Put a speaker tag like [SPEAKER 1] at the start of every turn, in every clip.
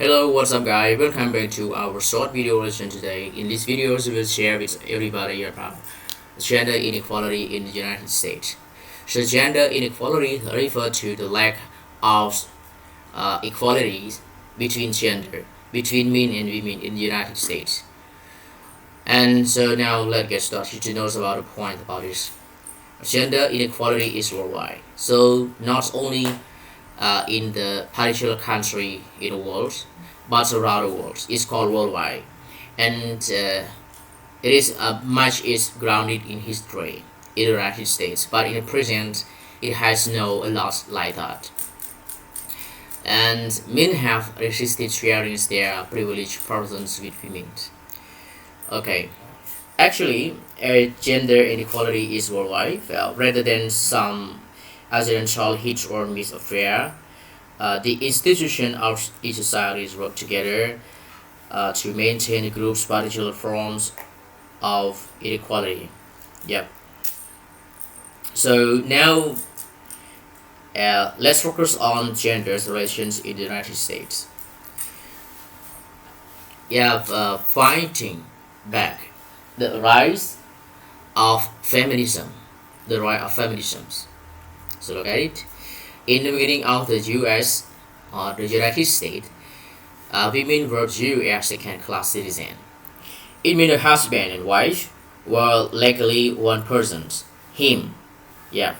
[SPEAKER 1] Hello, what's up guys? Welcome back to our short video lesson today. In this video, we will share with everybody about gender inequality in the United States. So gender inequality refers to the lack of equality between gender, between men and women in the United States. And so now let's get started to know about the point about this. Gender inequality is worldwide. So not only in the particular country in the world, but around the world. It's called worldwide, and it is much is grounded in history in the United States, but in the present it has no a lot like that. And men have resisted sharing their privileged persons with women. Okay, actually, gender inequality is worldwide. Well, rather than some accidental hit or miss affair, the institution of each societies work together to maintain the group's particular forms of inequality. Yep. So now let's focus on gender relations in the United States. Fighting back the rise of feminism, the rise of feminisms. So look at it. In the beginning of the U.S. or the United States, women were viewed as second-class citizens. It meant a husband and wife were legally one person, him. Yeah.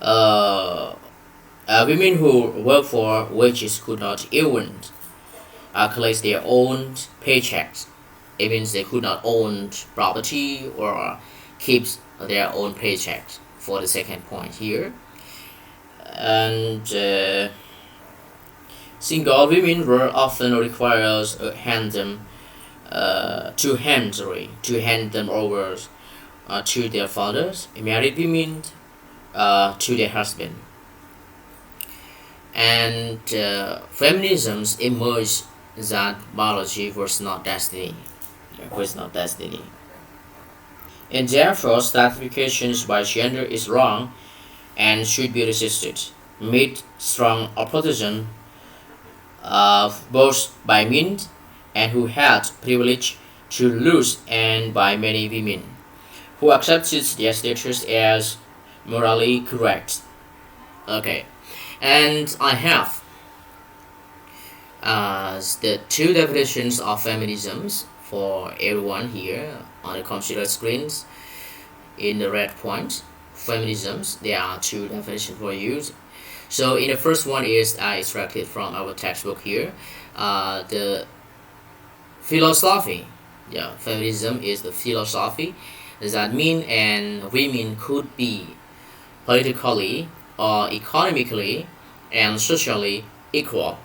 [SPEAKER 1] Women who worked for wages could not even collect their own paychecks. It means they could not own property or keep their own paychecks. For the second point here. And single women were often required to hand them over to their fathers. Married women to their husband. And feminisms emerged that biology was not destiny. And therefore, stratifications by gender is wrong and should be resisted. Meet strong opposition both by men and who had privilege to lose and by many women who accepted their status as morally correct. Okay, and I have the two definitions of feminisms for everyone here on the computer screens in the red point. Feminisms, there are two definitions for you. So in the first one is extracted from our textbook here. The philosophy, feminism is the philosophy that men and women could be politically or economically and socially equal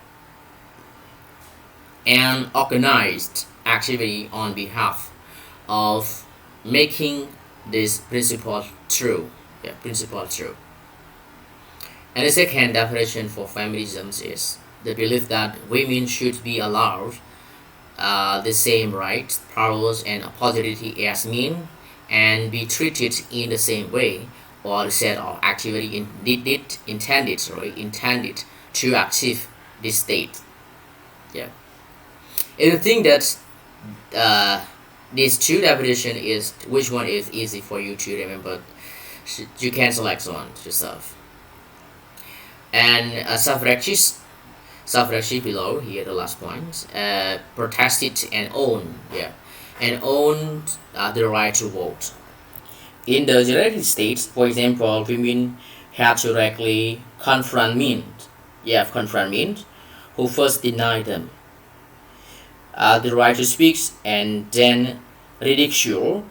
[SPEAKER 1] and organized activity on behalf of making this principle true. Principle true. And the second definition for feminism is the belief that women should be allowed the same rights, powers, and opportunity as men, and be treated in the same way or the set of activity intended to achieve this state. Yeah. If you think that these two definition is which one is easy for you to remember, you can select one yourself. And suffragists below here, the last point, protested and owned the right to vote. In the United States, for example, women had to directly confront men who first denied them the right to speak and then ridicule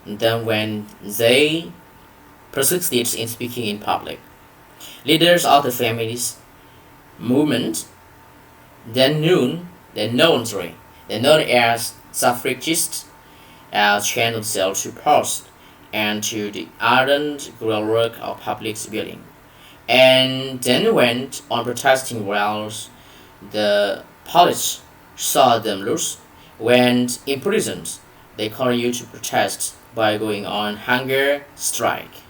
[SPEAKER 1] them when they persisted in speaking in public. Leaders of the feminist movement, then known as suffragists, channeled themselves to post and to the ardent groundwork of public building, and then went on protesting while the police saw them loose, went imprisoned. They continued to protest by going on hunger strike.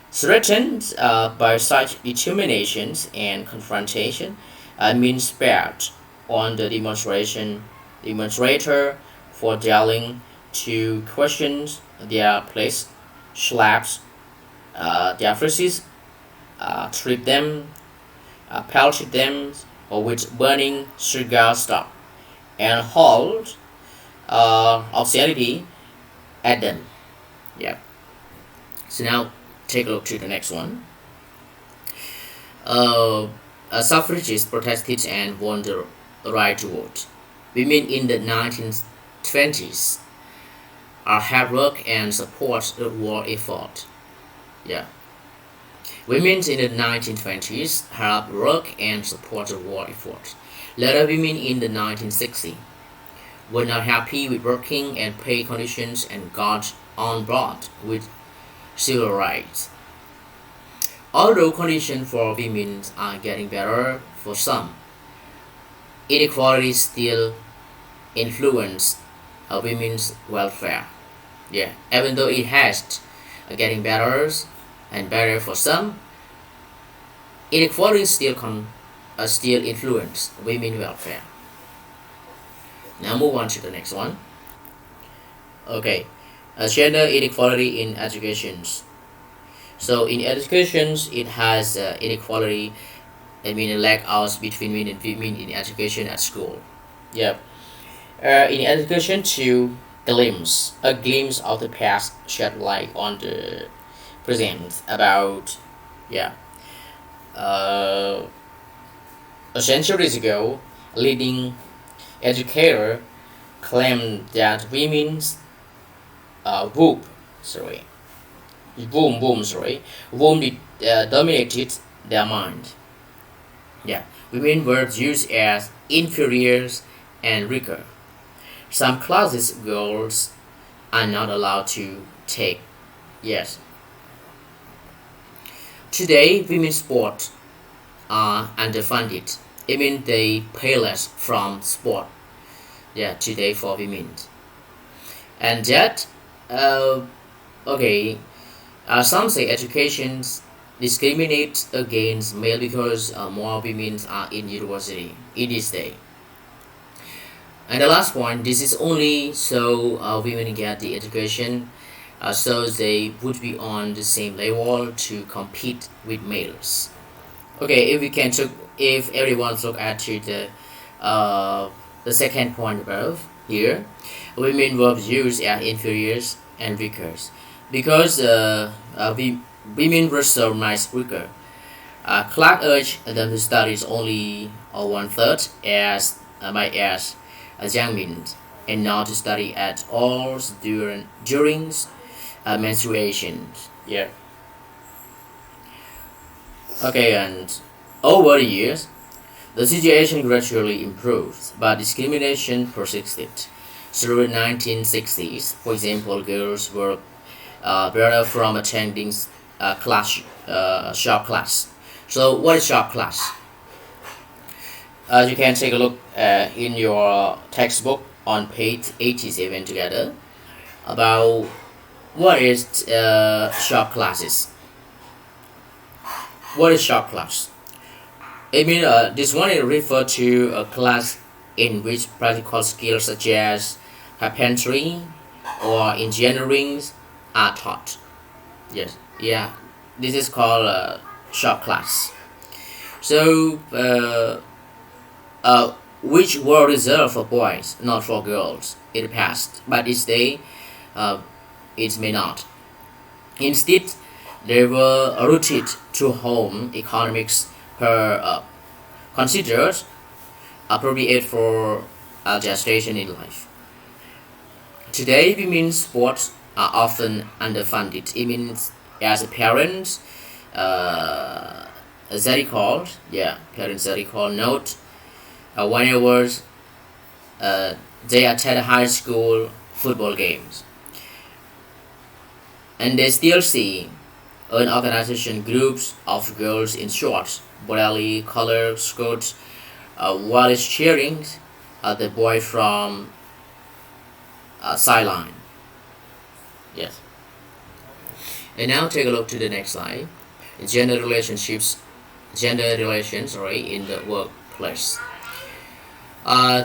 [SPEAKER 1] Threatened by such determinations and confrontation, men spared on the demonstrator for dealing to questions their place, slaps their phrases, trip them, pelted them with burning cigar stock, and hauled obscenity at them. Yeah. So now take a look to the next one. Uh, Suffragists protested and won the right to vote. Women in the 1920s are hard work and support the war effort. Yeah. Women in the 1920s hard work and support the war effort. Later women in the 1960s were not happy with working and pay conditions and got on board with civil rights. Although conditions for women are getting better for some, inequality still influences women's welfare. Yeah, even though it has getting better and better for some, inequality still influence women's welfare. Now move on to the next one. Okay, gender inequality in education. So in educations, it has inequality. I mean, a lack of between men and women in education at school. Yeah. In education, too, a glimpse of the past shed light on the present about, yeah. Uh, Centuries ago, a leading educator claimed that women's womb, sorry, womb dominated their mind. Yeah, women were viewed as inferiors and weaker. Some classes girls are not allowed to take. Yes. Today, women's sports are underfunded. I mean, they pay less from sport. Yeah, today for women. And that, uh, okay, some say education discriminates against male because more women are in university in this day. And the last point, this is only so women get the education, so they would be on the same level to compete with males. Okay, if everyone look at the second point above here, women were used as inferiors and weaker, because women were so much weaker. Clark urged them to study only one third as young men, and not to study at all during menstruation. Yeah. Okay, and over the years, the situation gradually improved, but discrimination persisted. Through the 1960s, for example, girls were barred from attending shop class. So, what is shop class? You can take a look in your textbook on page 87 together about what is shop classes. What is shop class? I mean, this one is referred to a class in which practical skills such as carpentry or engineering are taught. Yes, yeah, this is called shop class. So, which were reserved for boys, not for girls, in the past, but this day, uh, it may not. Instead, they were rooted to home economics per considered appropriate for gestation in life. Today, women's sports are often underfunded. It means as a parent, parents that recall note whenever they attend high school football games, and they still see an organization groups of girls in shorts, brightly colored skirts, while is cheering the boy from sideline. Yes. And now take a look to the next slide. Gender relations, sorry, in the workplace.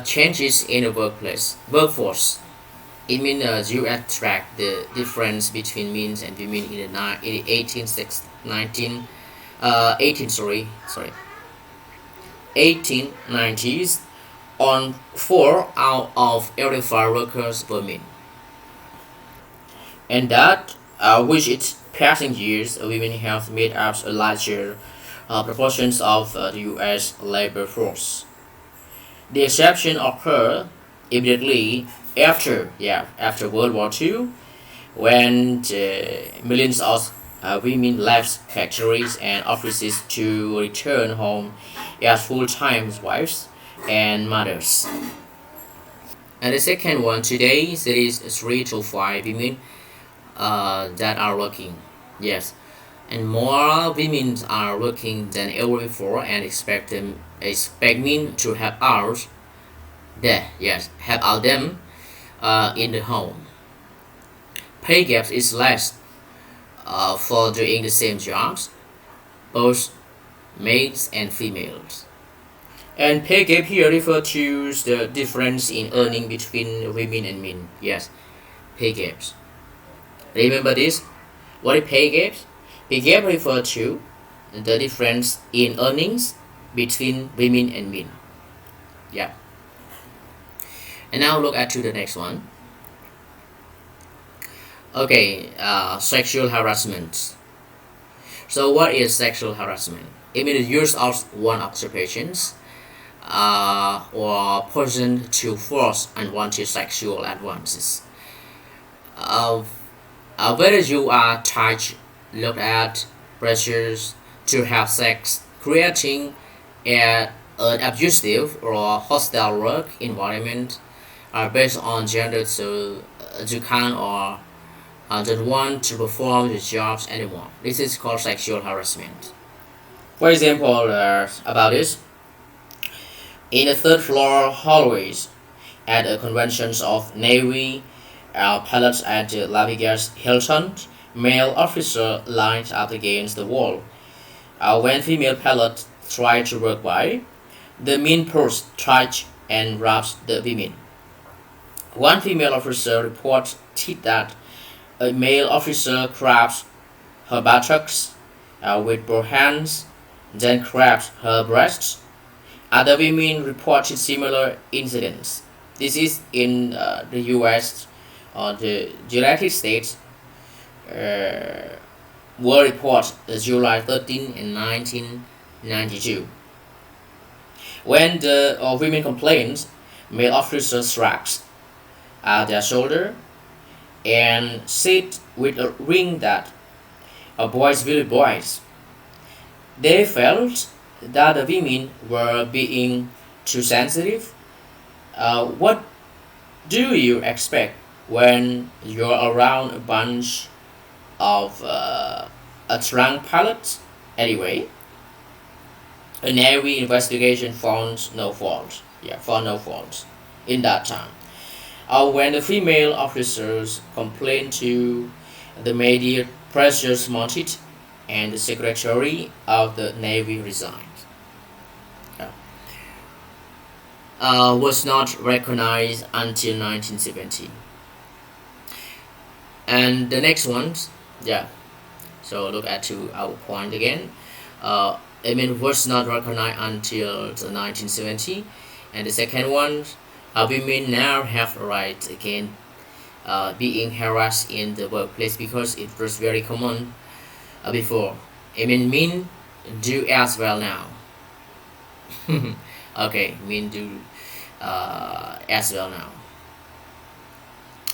[SPEAKER 1] Changes in the workforce. It means you attract the difference between men and women in the 1890s. On 4 out of every 5 workers were men, and that with its passing years, women have made up a larger proportions of the U.S. labor force. The exception occurred immediately after World War II, when millions of women left factories and offices to return home as full-time wives and mothers. And the second one, today there is 3 to 5 women that are working. Yes, and more women are working than ever before, and expect men to help out help out them in the home. Pay gap is less for doing the same jobs, both males and females. And pay gap here refers to the difference in earning between women and men. Yes, pay gaps. Remember this? What is pay gaps? Pay gap refers to the difference in earnings between women and men. Yeah. And now look at to the next one. Okay, sexual harassment. So what is sexual harassment? It means the use of one occupations or person to force unwanted sexual advances. Uh, Whether you are touched, looked at, pressures to have sex, creating an abusive or hostile work environment are based on gender, so you can or don't want to perform the jobs anymore. This is called sexual harassment. For example, about this, in the third floor hallways at the conventions of Navy pilots at the Las Vegas Hilton, male officer lined up against the wall. When female pilots try to work by, the men pulls, touch, and grabs the women. One female officer reported that a male officer grabs her buttocks with both hands, then grabs her breasts. Other women reported similar incidents. This is in the U.S. or the United States. Were reported July 13 and 1992. When the women complained, male officers shrugged at their shoulder and said with a ring that boys will be boys. They felt that the women were being too sensitive. What do you expect when you're around a bunch of a drunk pilots? Anyway, a Navy investigation found no fault. Found no fault in that time. When the female officers complained to the media, pressures mounted, and the Secretary of the Navy resigned. Was not recognized until 1970. And the next ones, so look at to our point again. Was not recognized until the 1970. And the second one, women now have a right again being harassed in the workplace, because it was very common before. Men do as well now. Okay, men do as well now.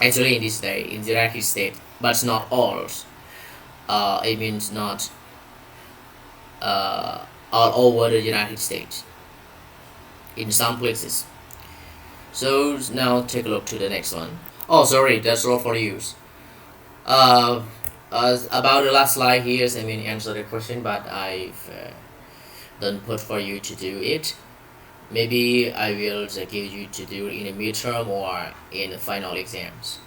[SPEAKER 1] Actually, in this day, in the United States, but not all. It means not all over the United States. In some places. So now take a look to the next one. Oh, sorry, that's all for use. About the last slide here, answer the question, but I've done put for you to do it. Maybe I will give you to do in a midterm or in the final exams.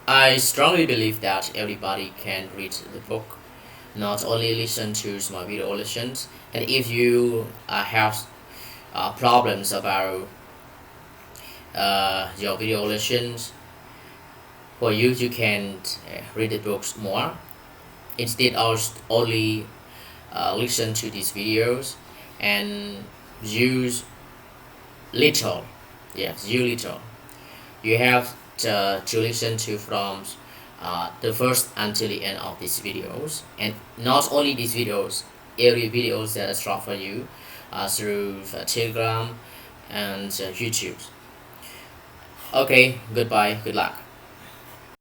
[SPEAKER 1] I strongly believe that everybody can read the book, not only listen to my video lessons. And if you have problems about your video lessons. For you can read the books more instead of only listen to these videos and use little. Yes, you little. You have to listen to from the first until the end of these videos, and not only these videos, every videos that is dropped for you through Telegram and YouTube. Okay, goodbye, good luck.